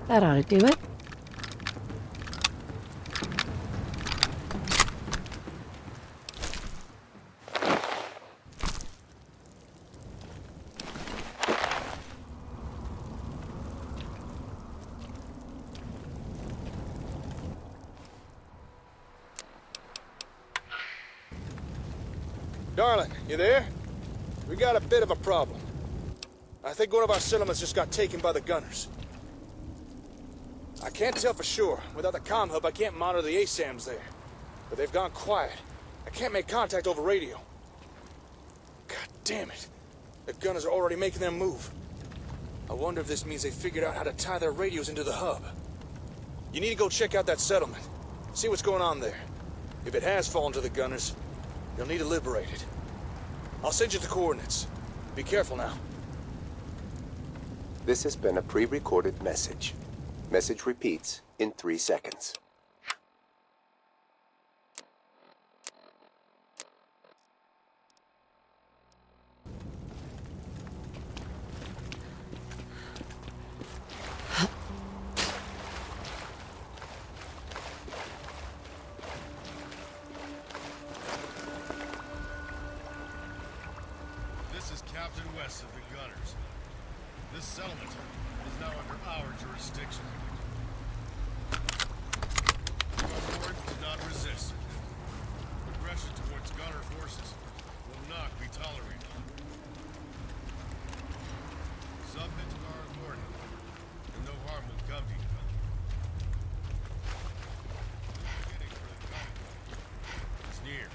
That ought to do it. Darling, you there? We got a bit of a problem. I think one of our settlements just got taken by the gunners. I can't tell for sure. Without the comm hub, I can't monitor the ASAMs there. But they've gone quiet. I can't make contact over radio. God damn it. The gunners are already making their move. I wonder if this means they figured out how to tie their radios into the hub. You need to go check out that settlement. See what's going on there. If it has fallen to the gunners, you'll need to liberate it. I'll send you the coordinates. Be careful now. This has been a pre-recorded message. Message repeats in 3 seconds. This is Captain West of the Gunners. This settlement is now under our jurisdiction. You are warned to not resist. Aggression towards gunner forces will not be tolerated. Submit to our authority, and no harm will come to you. The beginning for the conflict is near.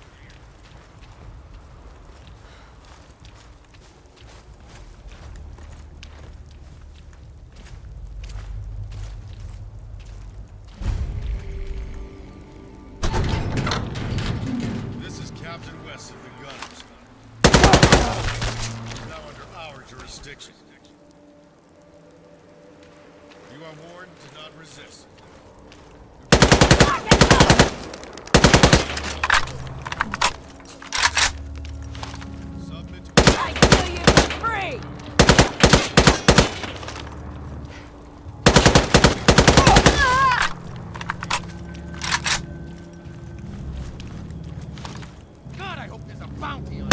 Captain West of the Gunners. Is now under our jurisdiction. You are warned to not resist. Submit to... I kill you for free! Bounty on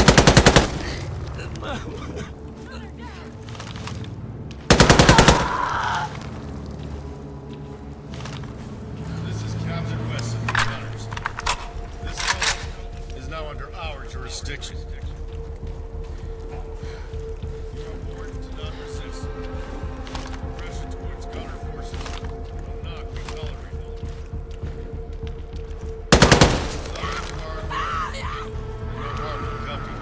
This is Captain West of the Gunners. This settlement is now under our jurisdiction. You are warned to not resist. Aggression towards gunner forces will not be tolerated. Subject to our authority, and no harm will come to you.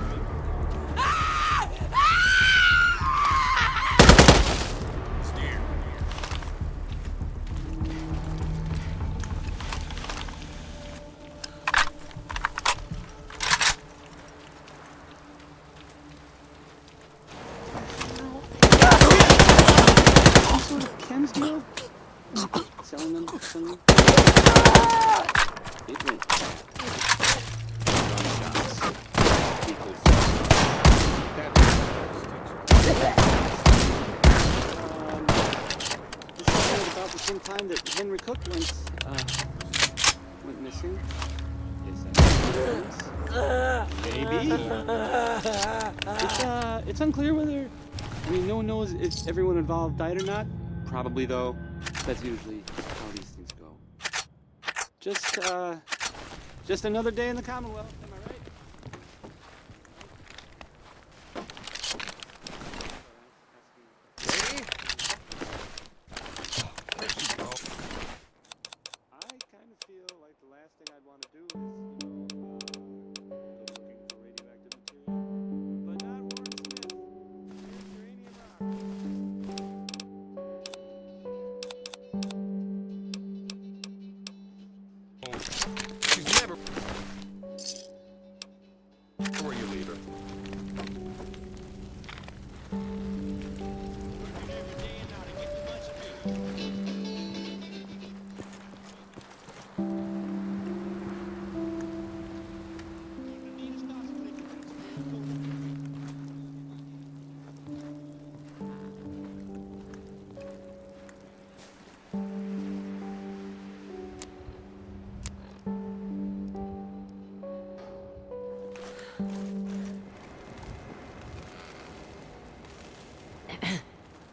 It's near. Some sort of chems deal? Selling them? Selling them? It went. Gunshots. People. This is kind of about the same time that Henry Cook went missing. Is that maybe? It's unclear whether... I mean, no one knows if everyone involved died or not. Probably, though. That's usually how these things go. Just another day in the Commonwealth, am I right? Ready? There you go. I kind of feel like the last thing I'd want to do is, go looking for radioactive material. But not Warren Smith. There's uranium rock. She's never... Before you leave her.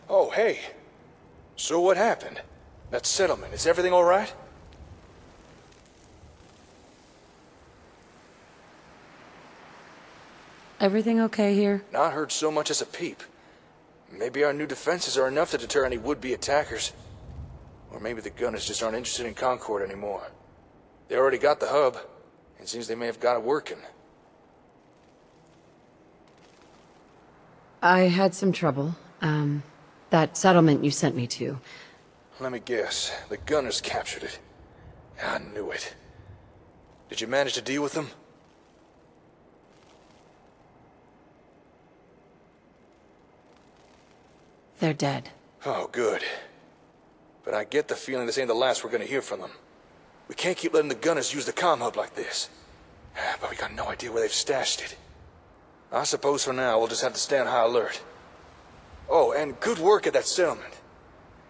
Oh, hey. So what happened? That settlement, is everything all right? Everything okay here? Not heard so much as a peep. Maybe our new defenses are enough to deter any would-be attackers. Or maybe the gunners just aren't interested in Concord anymore. They already got the hub. It seems they may have got it working. I had some trouble. That settlement you sent me to. Let me guess. The gunners captured it. I knew it. Did you manage to deal with them? They're dead. Oh, good. But I get the feeling this ain't the last we're gonna hear from them. We can't keep letting the gunners use the comm hub like this. But we got no idea where they've stashed it. I suppose for now we'll just have to stay on high alert. Oh, and good work at that settlement.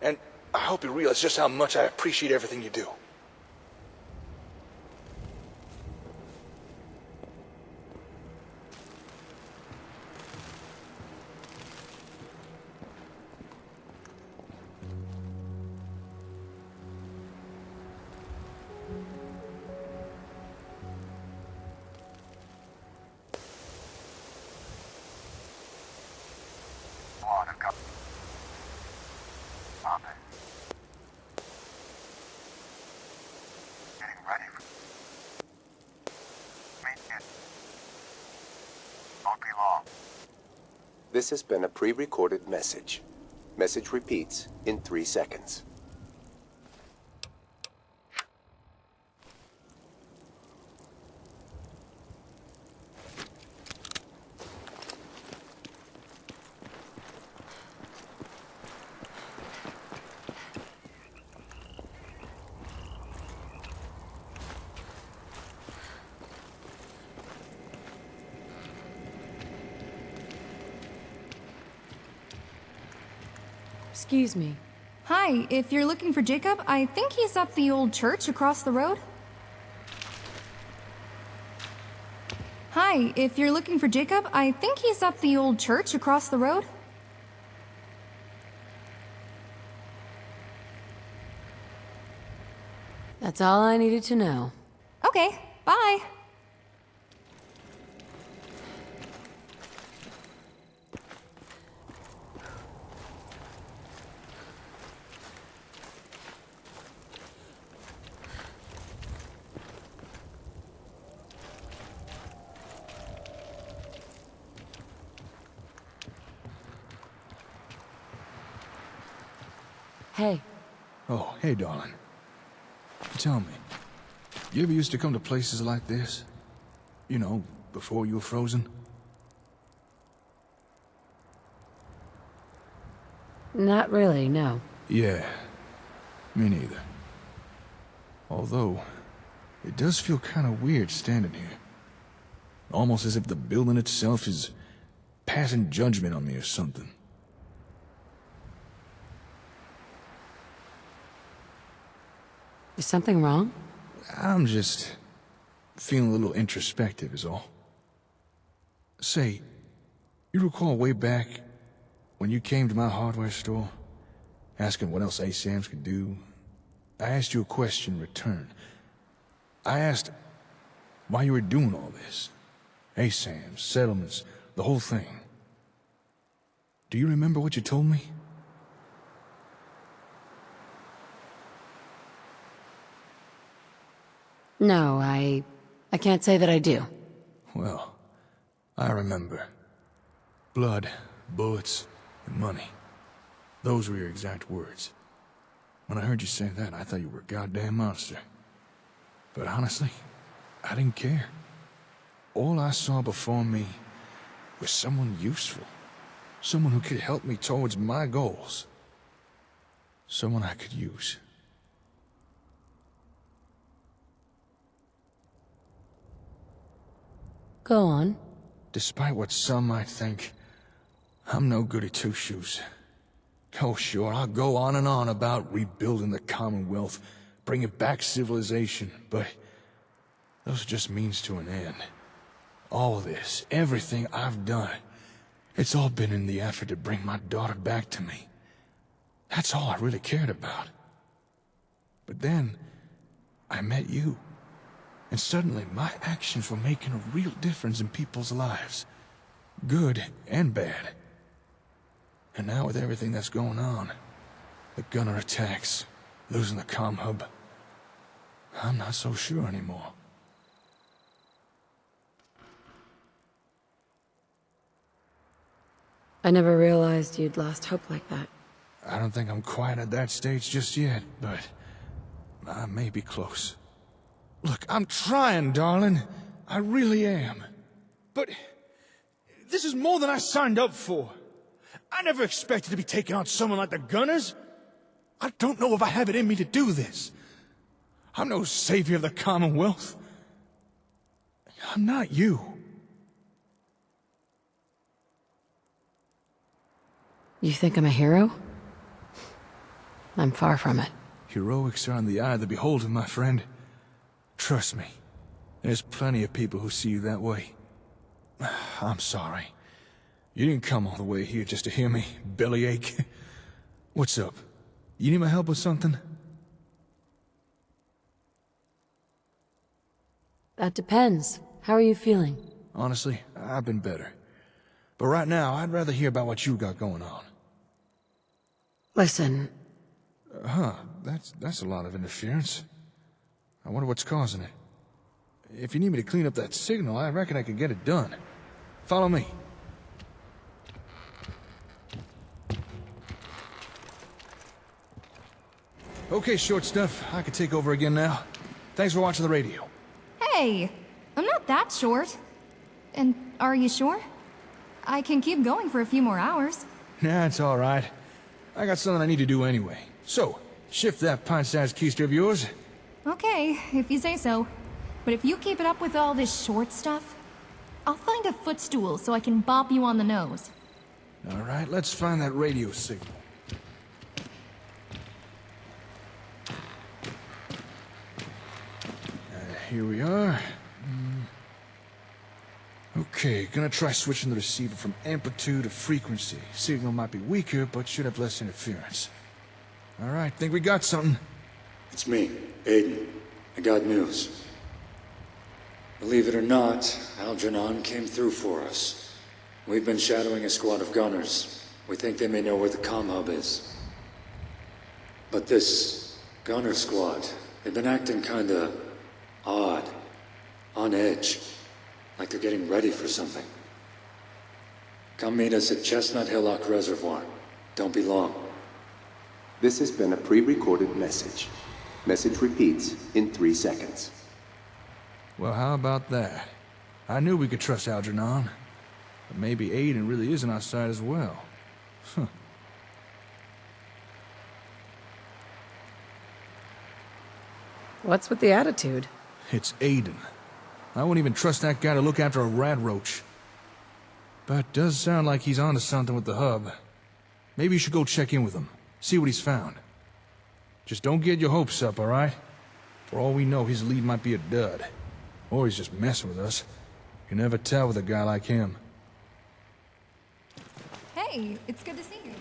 And I hope you realize just how much I appreciate everything you do. This has been a pre-recorded message. Message repeats in 3 seconds. Excuse me. Hi, if you're looking for Jacob, I think he's up the old church across the road. Hi, if you're looking for Jacob, I think he's up the old church across the road. That's all I needed to know. Okay, bye. Hey, Oh, hey, darling. Tell me, you ever used to come to places like this? You know, before you were frozen? not really, no. Yeah, me neither. Although, it does feel kind of weird standing here. Almost as if the building itself is passing judgment on me or something. Is something wrong? I'm just feeling a little introspective is all. Say, you recall way back when you came to my hardware store, asking what else ASAMs could do? I asked you a question in return. I asked why you were doing all this. ASAMs, settlements, the whole thing. Do you remember what you told me? No, I can't say that I do. Well, I remember. Blood, bullets, and money. Those were your exact words. When I heard you say that, I thought you were a goddamn monster. But honestly, I didn't care. All I saw before me was someone useful. Someone who could help me towards my goals. Someone I could use. Go on. Despite what some might think, I'm no goody two-shoes. Oh, sure, I'll go on and on about rebuilding the Commonwealth, bringing back civilization, but those are just means to an end. All this, everything I've done, It's all been in the effort to bring my daughter back to me. That's all I really cared about. But then, I met you. And suddenly, my actions were making a real difference in people's lives. Good and bad. And now with everything that's going on, the gunner attacks, losing the comm hub, I'm not so sure anymore. I never realized you'd lost hope like that. I don't think I'm quite at that stage just yet, but I may be close. Look, I'm trying, darling. I really am. But this is more than I signed up for. I never expected to be taking on someone like the Gunners. I don't know if I have it in me to do this. I'm no savior of the Commonwealth. I'm not you. You think I'm a hero? I'm far from it. Heroics are in the eye of the beholder, my friend. Trust me, there's plenty of people who see you that way. I'm sorry. You didn't come all the way here just to hear me bellyache. What's up? You need my help with something? That depends. How are you feeling? Honestly, I've been better. But right now, I'd rather hear about what you got going on. Listen, That's a lot of interference. I wonder what's causing it. If you need me to clean up that signal, I reckon I could get it done. Follow me. Okay, short stuff. I can take over again now. Thanks for watching the radio. Hey, I'm not that short. And are you sure? I can keep going for a few more hours. Nah, it's all right. I got something I need to do anyway. So, shift that pint-sized keister of yours. Okay, if you say so. But if you keep it up with all this short stuff, I'll find a footstool so I can bop you on the nose. All right, let's find that radio signal. Here we are. Okay, gonna try switching the receiver from amplitude to frequency. Signal might be weaker, but should have less interference. All right, think we got something. It's me, Aiden. I got news. Believe it or not, Algernon came through for us. We've been shadowing a squad of gunners. We think they may know where the comm hub is. But this gunner squad, they've been acting kinda odd, on edge, like they're getting ready for something. Come meet us at Chestnut Hillock Reservoir. Don't be long. This has been a pre-recorded message. Message repeats in 3 seconds. Well, how about that? I knew we could trust Algernon. But maybe Aiden really is on our side as well. Huh. what's with the attitude? It's Aiden. I wouldn't even trust that guy to look after a rat roach. But does sound like he's onto something with the hub. Maybe you should go check in with him, see what he's found. Just don't get your hopes up, all right? For all we know, his lead might be a dud. Or he's just messing with us. You never tell with a guy like him. Hey, it's good to see you.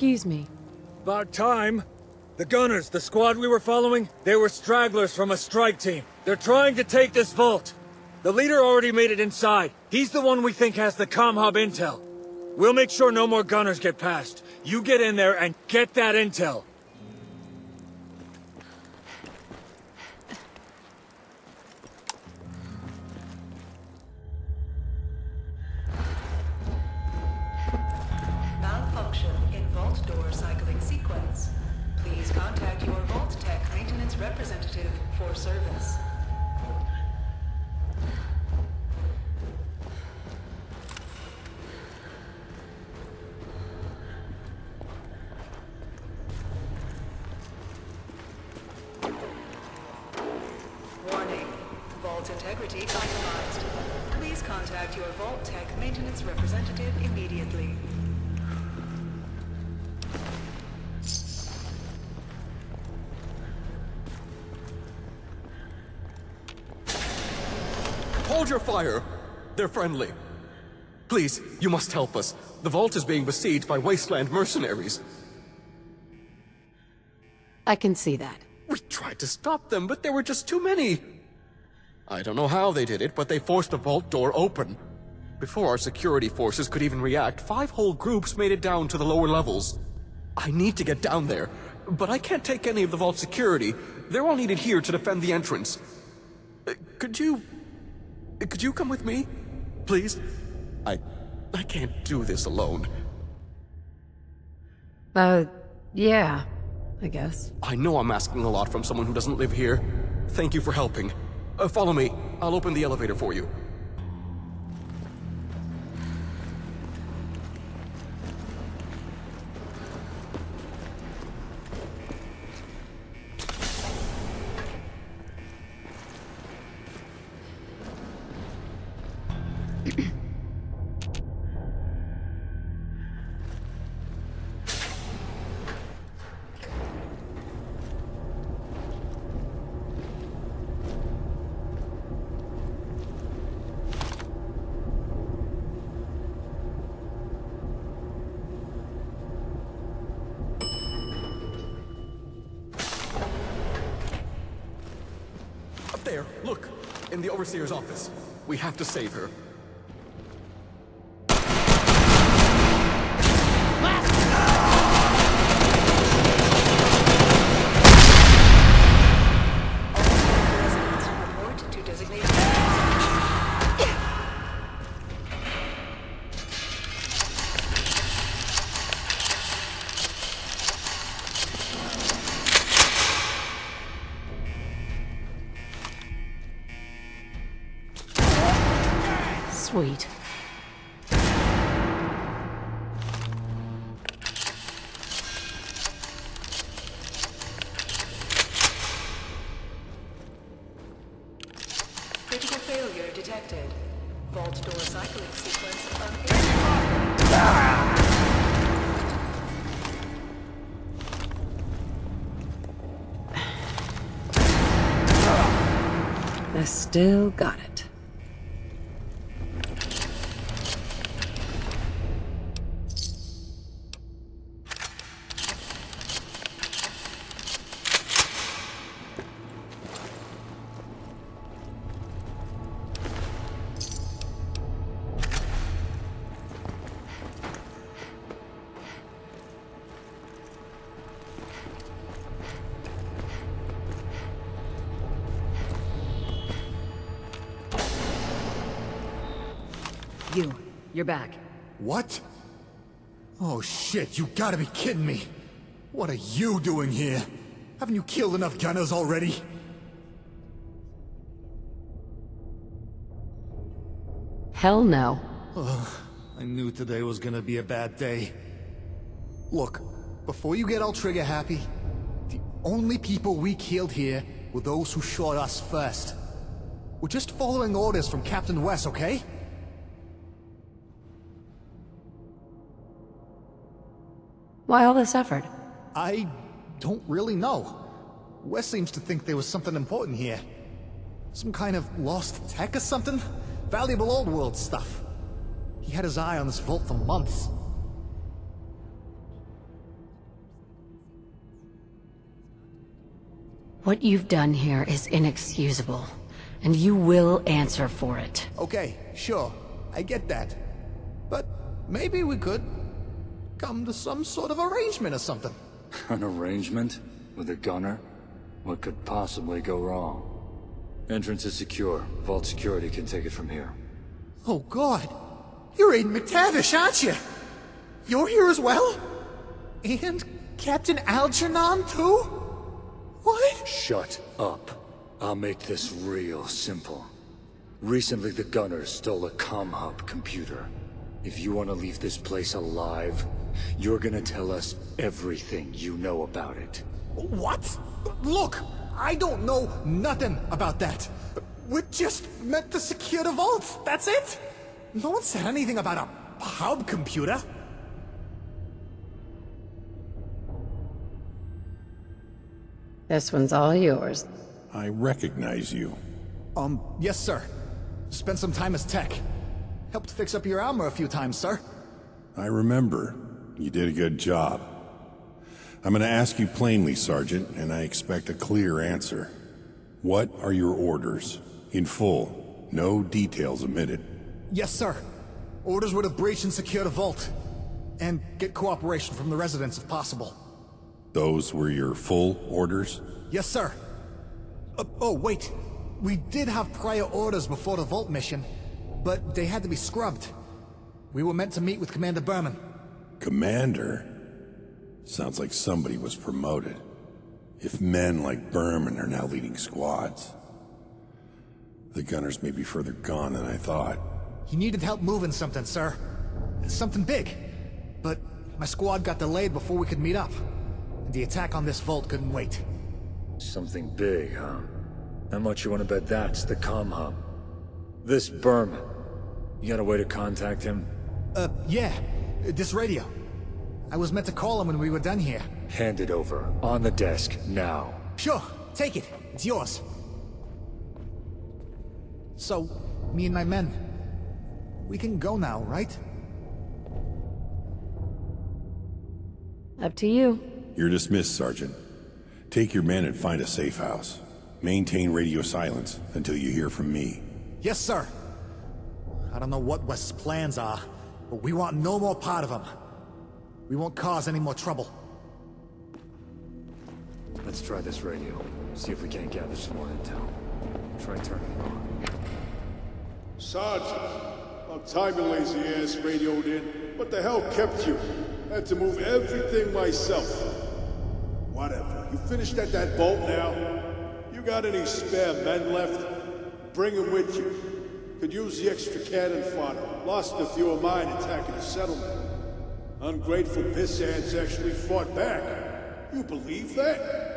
Excuse me. About time. The gunners, the squad we were following, they were stragglers from a strike team. They're trying to take this vault. The leader already made it inside. He's the one we think has the comm hub intel. We'll make sure no more gunners get past. You get in there and get that intel. Malfunction in vault door cycling sequence. Please contact your vault tech maintenance representative for service. Warning. Vault integrity compromised. Please contact your vault tech maintenance representative immediately. Hold your fire! They're friendly. Please, you must help us. The vault is being besieged by wasteland mercenaries. I can see that. We tried to stop them, but there were just too many. I don't know how they did it, but they forced the vault door open. Before our security forces could even react, 5 whole groups made it down to the lower levels. I need to get down there, but I can't take any of the vault security. They're all needed here to defend the entrance. Could you come with me? Please? I can't do this alone. Yeah, I guess. I know I'm asking a lot from someone who doesn't live here. Thank you for helping. Follow me. I'll open the elevator for you. There, look! In the Overseer's office. We have to save her. Report to designated. Sweet. Critical failure detected. Vault door cycling sequence unable. I still got it. You're back. What? Oh shit, you gotta be kidding me. What are you doing here? Haven't you killed enough gunners already? Hell no. I knew today was gonna be a bad day. Look, before you get all trigger happy, the only people we killed here were those who shot us first. We're just following orders from Captain West, okay? Why all this effort? I don't really know. Wes seems to think there was something important here. Some kind of lost tech or something? Valuable old world stuff. He had his eye on this vault for months. What you've done here is inexcusable, and you will answer for it. Okay, sure. I get that. But maybe we could come to some sort of arrangement or something. An arrangement? With a gunner? What could possibly go wrong? Entrance is secure. Vault security can take it from here. Oh God! You're Aiden McTavish, aren't you? You're here as well? And Captain Algernon, too? What? Shut up. I'll make this real simple. Recently, the Gunners stole a comm hub computer. If you want to leave this place alive, you're gonna tell us everything you know about it. What? Look, I don't know nothing about that. We're just meant to secure the vault, that's it? No one said anything about a hub computer. This one's all yours. I recognize you. Yes, sir. Spent some time as tech. Helped fix up your armor a few times, sir. I remember. You did a good job. I'm gonna ask you plainly, Sergeant, and I expect a clear answer. What are your orders? In full. No details omitted. Yes, sir. Orders were to breach and secure the vault. And get cooperation from the residents if possible. Those were your full orders? Yes, sir. Oh, wait. We did have prior orders before the vault mission, but they had to be scrubbed. We were meant to meet with Commander Berman. Commander? Sounds like somebody was promoted. If men like Berman are now leading squads. The Gunners may be further gone than I thought. He needed help moving something, sir. Something big. But my squad got delayed before we could meet up. And the attack on this vault couldn't wait. Something big, huh? How much you want to bet that's the comm hub? This Berman. You got a way to contact him? Yeah. This radio. I was meant to call him when we were done here. Hand it over. On the desk, now. Sure. Take it. It's yours. So, me and my men. We can go now, right? Up to you. You're dismissed, Sergeant. Take your men and find a safe house. Maintain radio silence until you hear from me. Yes, sir. I don't know what West's plans are, but we want no more part of them. We won't cause any more trouble. Let's try this radio. See if we can't gather some more intel. Try turning it on. Sergeant, about time your lazy ass radioed in. What the hell kept you? Had to move everything myself. Whatever. You finished at that vault now? You got any spare men left? Bring them with you. Could use the extra cannon fodder. Lost a few of mine attacking the settlement. Ungrateful piss ants actually fought back. You believe that?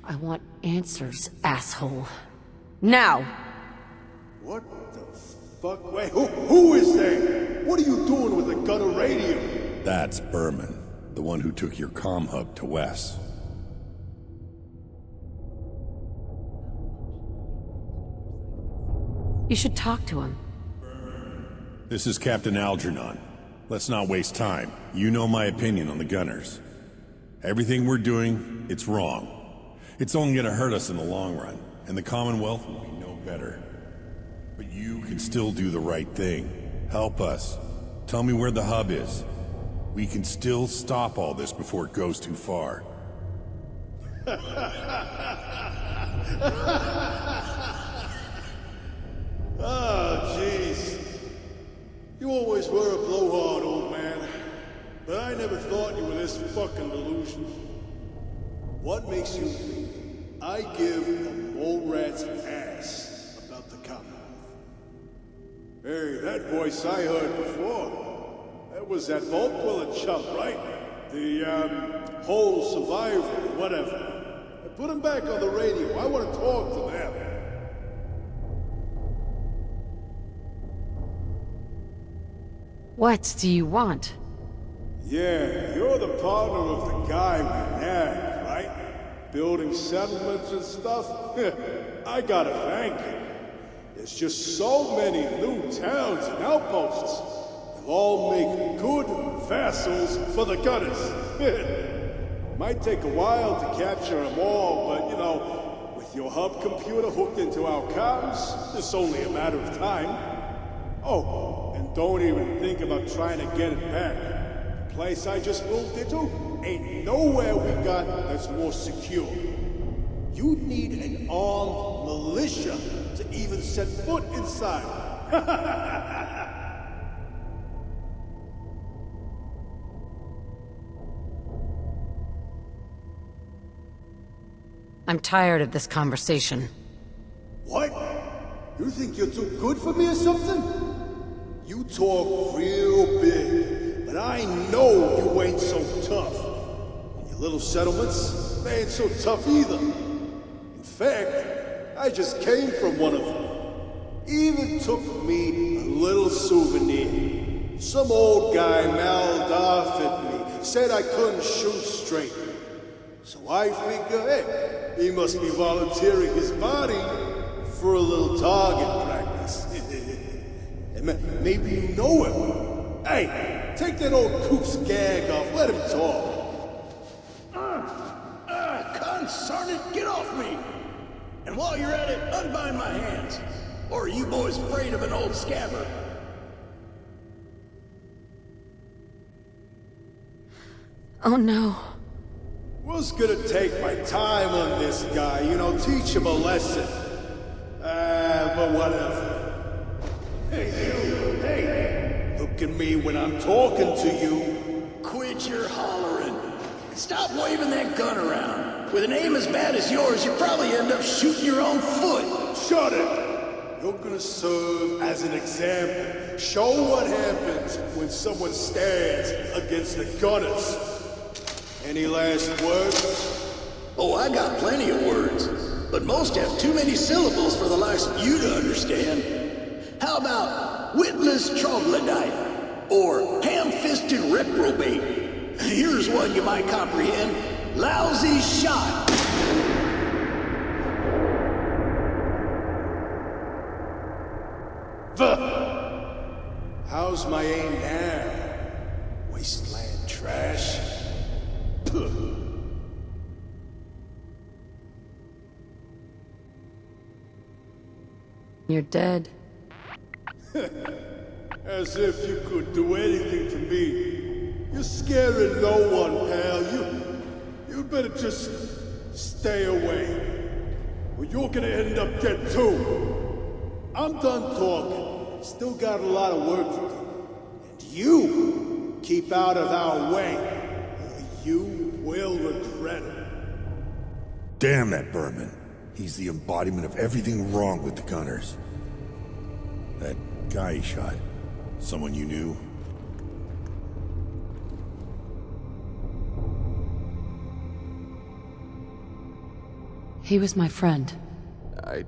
I want answers, asshole. Now! What the fuck? Wait, who is there? What are you doing with a gunner radio? That's Berman, the one who took your comm hub to Wes. You should talk to him. This is Captain Algernon. Let's not waste time. You know my opinion on the Gunners. Everything we're doing, it's wrong. It's only gonna hurt us in the long run, and the Commonwealth will be no better. But you can still do the right thing. Help us. Tell me where the hub is. We can still stop all this before it goes too far. Oh, jeez. You always were a blowhard, old man. But I never thought you were this fucking delusional. What makes you think I give a mole rat's ass about the Commonwealth? Hey, that voice I heard before. That was that vault dweller chump, right? The, whole survivor, or whatever. Put him back on the radio. I want to talk to them. What do you want? Yeah, you're the partner of the guy we nabbed, right? Building settlements and stuff? I gotta thank you. There's just so many new towns and outposts. They'll all make good vassals for the gunners. Might take a while to capture them all, but you know, with your hub computer hooked into our comms, it's only a matter of time. Oh, and don't even think about trying to get it back. The place I just moved into ain't nowhere we got that's more secure. You'd need an armed militia to even set foot inside. I'm tired of this conversation. What? You think you're too good for me or something? You talk real big, but I know you ain't so tough. Your little settlements, they ain't so tough either. In fact, I just came from one of them. Even took me a little souvenir. Some old guy mouthed off at me, said I couldn't shoot straight. So I figure, hey, he must be volunteering his body for a little target practice. And maybe you know him. Hey, take that old coop's gag off, let him talk. Concern it, get off me! And while you're at it, unbind my hands. Or are you boys afraid of an old scabbard? Oh no. Was gonna take my time on this guy, you know, teach him a lesson. But whatever. Hey, you, hey! Look at me when I'm talking to you. Quit your hollering. Stop waving that gun around. With an aim as bad as yours, you probably end up shooting your own foot. Shut it! You're gonna serve as an example. Show what happens when someone stands against the gunners. Any last words? Oh, I got plenty of words. But most have too many syllables for the likes of you to understand. How about witless troglodyte? Or ham-fisted reprobate? Here's one you might comprehend. Lousy shot. How's my aim now? Wasteland trash? Puh. You're dead. As if you could do anything to me. You're scaring no one, pal. You better just stay away. Or you're gonna end up dead too. I'm done talking. Still got a lot of work to do. And you keep out of our way, or you will regret it. Damn that Berman. He's the embodiment of everything wrong with the Gunners. That guy he shot, someone you knew? He was my friend. I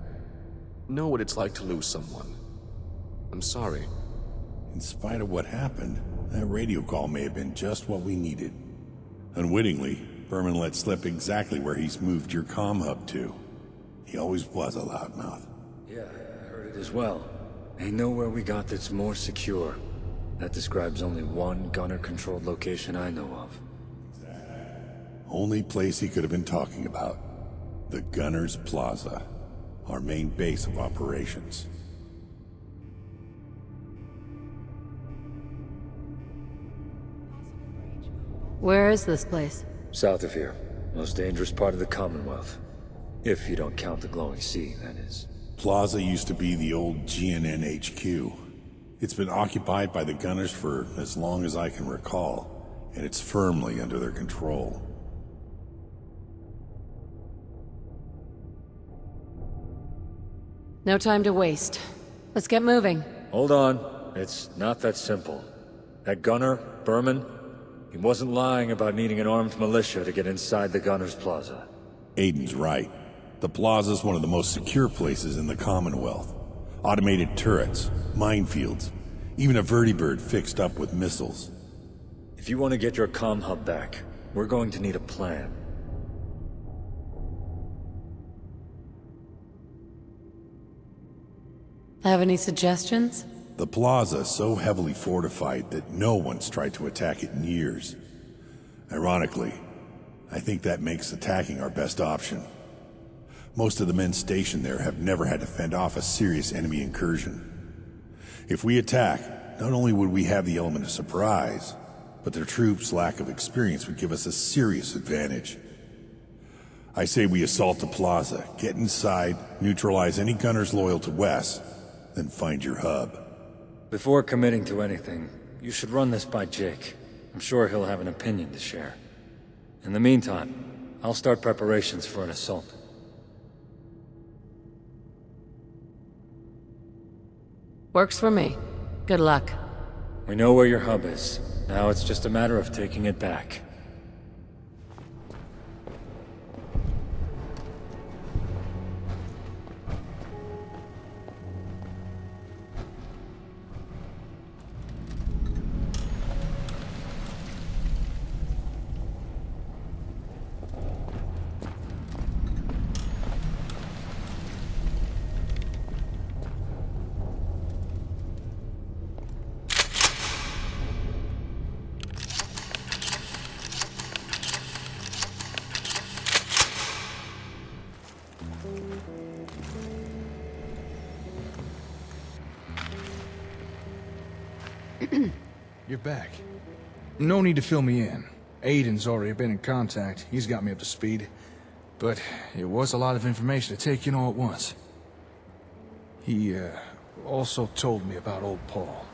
know what it's like to lose someone. I'm sorry. In spite of what happened, that radio call may have been just what we needed. Unwittingly, Berman let slip exactly where he's moved your comm hub to. He always was a loudmouth. Yeah, I heard it as well. Ain't nowhere we got that's more secure. That describes only one gunner-controlled location I know of. Only place he could have been talking about. The Gunners Plaza, our main base of operations. Where is this place? South of here. Most dangerous part of the Commonwealth. If you don't count the glowing sea, that is. Plaza used to be the old GNN HQ. It's been occupied by the Gunners for as long as I can recall, and it's firmly under their control. No time to waste. Let's get moving. Hold on. It's not that simple. That gunner, Berman, he wasn't lying about needing an armed militia to get inside the Gunners Plaza. Aiden's right. The Plaza's one of the most secure places in the Commonwealth. Automated turrets, minefields, even a vertibird fixed up with missiles. If you want to get your comm hub back, we're going to need a plan. Have any suggestions? The plaza is so heavily fortified that no one's tried to attack it in years. Ironically, I think that makes attacking our best option. Most of the men stationed there have never had to fend off a serious enemy incursion. If we attack, not only would we have the element of surprise, but their troops' lack of experience would give us a serious advantage. I say we assault the plaza, get inside, neutralize any gunners loyal to Wes, then find your hub. Before committing to anything, you should run this by Jake. I'm sure he'll have an opinion to share. In the meantime, I'll start preparations for an assault. Works for me. Good luck. We know where your hub is. Now it's just a matter of taking it back. You're back. No need to fill me in. Aiden's already been in contact. He's got me up to speed. But it was a lot of information to take in all at once. He, also told me about old Paul.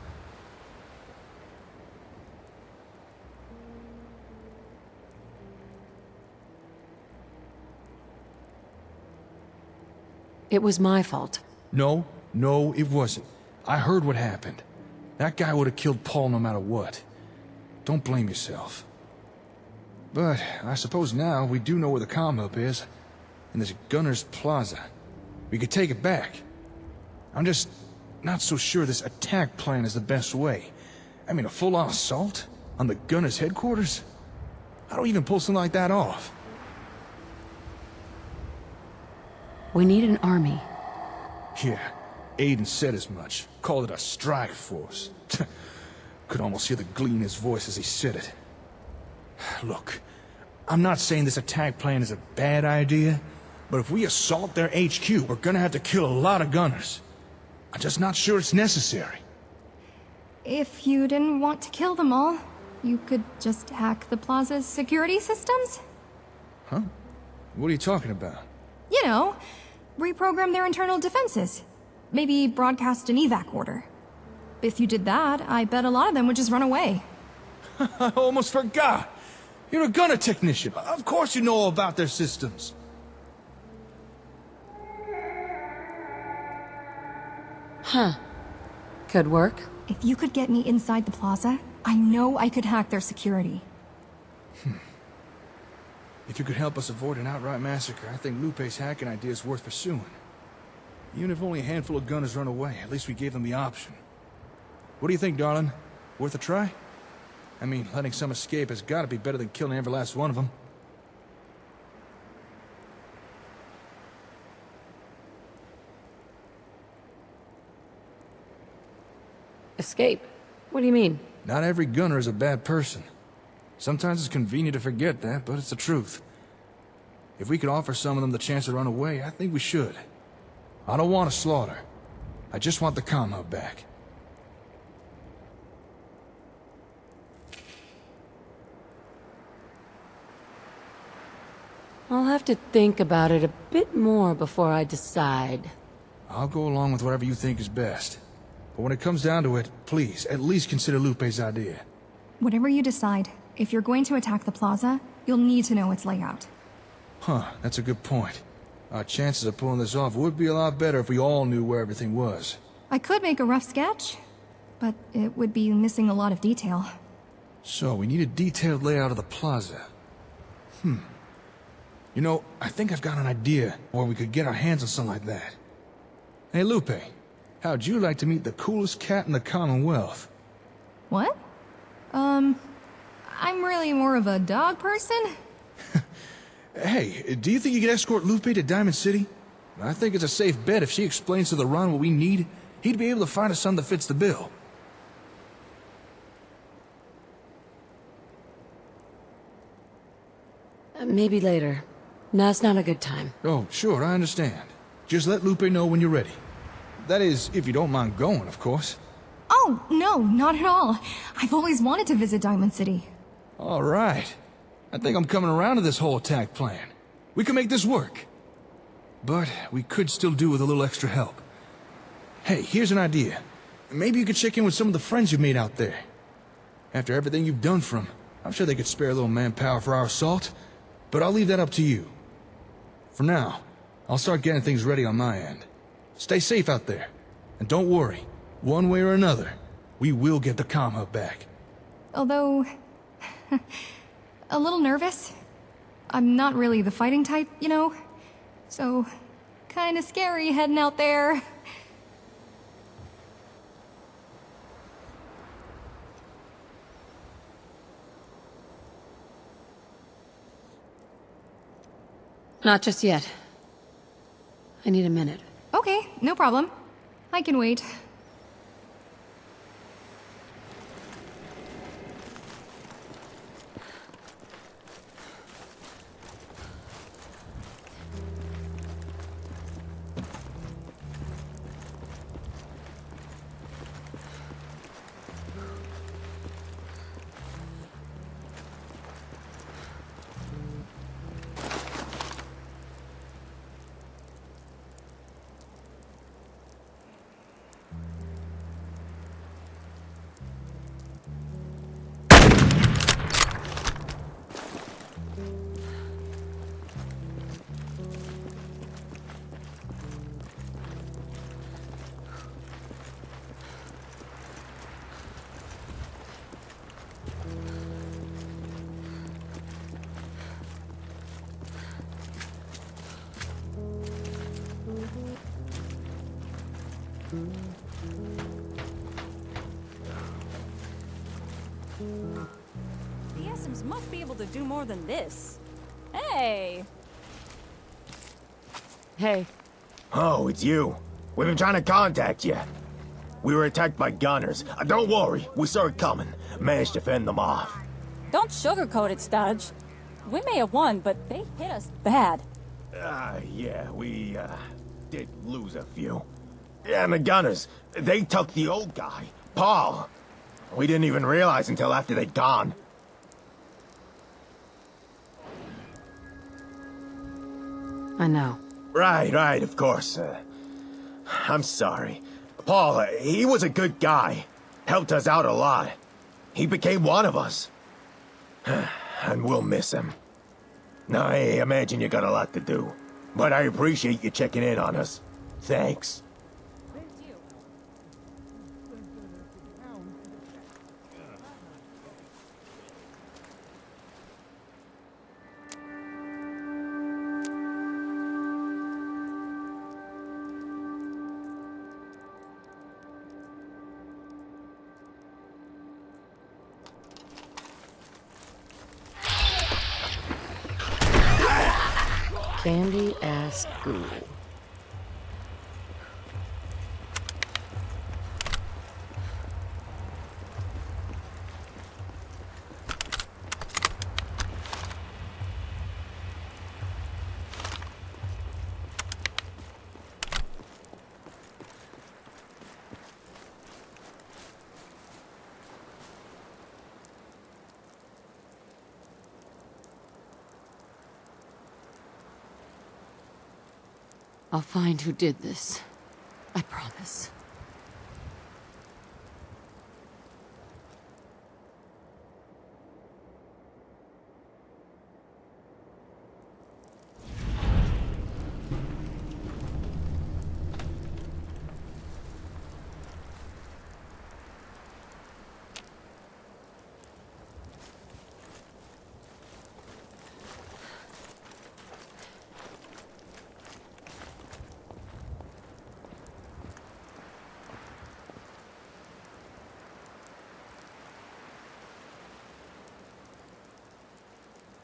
It was my fault. No, it wasn't. I heard what happened. That guy would have killed Paul no matter what. Don't blame yourself. But I suppose now we do know where the comm hub is. And there's Gunner's Plaza. We could take it back. I'm just not so sure this attack plan is the best way. I mean, a full-on assault? On the Gunner's headquarters? How do we even pull something like that off? We need an army. Yeah, Aiden said as much. Called it a strike force. Could almost hear the glee in his voice as he said it. Look, I'm not saying this attack plan is a bad idea, but if we assault their HQ, we're gonna have to kill a lot of gunners. I'm just not sure it's necessary. If you didn't want to kill them all, you could just hack the plaza's security systems? Huh? What are you talking about? You know, reprogram their internal defenses. Maybe broadcast an evac order. If you did that, I bet a lot of them would just run away. I almost forgot! You're a gunner technician. Of course you know all about their systems. Huh. Could work. If you could get me inside the plaza, I know I could hack their security. If you could help us avoid an outright massacre, I think Lupe's hacking idea is worth pursuing. Even if only a handful of gunners run away, at least we gave them the option. What do you think, darling? Worth a try? I mean, letting some escape has got to be better than killing every last one of them. Escape? What do you mean? Not every gunner is a bad person. Sometimes it's convenient to forget that, but it's the truth. If we could offer some of them the chance to run away, I think we should. I don't want a slaughter. I just want the comm hub back. I'll have to think about it a bit more before I decide. I'll go along with whatever you think is best. But when it comes down to it, please, at least consider Lupe's idea. Whatever you decide, if you're going to attack the plaza, you'll need to know its layout. Huh, that's a good point. Our chances of pulling this off would be a lot better if we all knew where everything was. I could make a rough sketch, but it would be missing a lot of detail. So, we need a detailed layout of the plaza. You know, I think I've got an idea where we could get our hands on something like that. Hey, Lupe, how'd you like to meet the coolest cat in the Commonwealth? What? I'm really more of a dog person. Hey, do you think you could escort Lupe to Diamond City? I think it's a safe bet if she explains to the Ron what we need. He'd be able to find us some that fits the bill. Maybe later. Now's not a good time. Oh, sure, I understand. Just let Lupe know when you're ready. That is, if you don't mind going, of course. Oh, no, not at all. I've always wanted to visit Diamond City. All right. I think I'm coming around to this whole attack plan. We can make this work. But we could still do with a little extra help. Hey, here's an idea. Maybe you could check in with some of the friends you've made out there. After everything you've done for them, I'm sure they could spare a little manpower for our assault. But I'll leave that up to you. For now, I'll start getting things ready on my end. Stay safe out there. And don't worry, one way or another, we will get the comm hub back. Although... a little nervous. I'm not really the fighting type, you know? So, kinda scary heading out there. Not just yet. I need a minute. Okay, no problem. I can wait. The Essens must be able to do more than this. Hey! Hey. Oh, it's you. We've been trying to contact you. We were attacked by gunners. Don't worry, we saw it coming. Managed to fend them off. Don't sugarcoat it, Studge. We may have won, but they hit us bad. Yeah, we, did lose a few. Yeah, and the gunners, they took the old guy, Paul. We didn't even realize until after they'd gone. I know. Right, of course. I'm sorry. Paul, he was a good guy. Helped us out a lot. He became one of us. And we'll miss him. Now, I imagine you got a lot to do. But I appreciate you checking in on us. Thanks. Candy-ass Ghoul. I'll find who did this. I promise.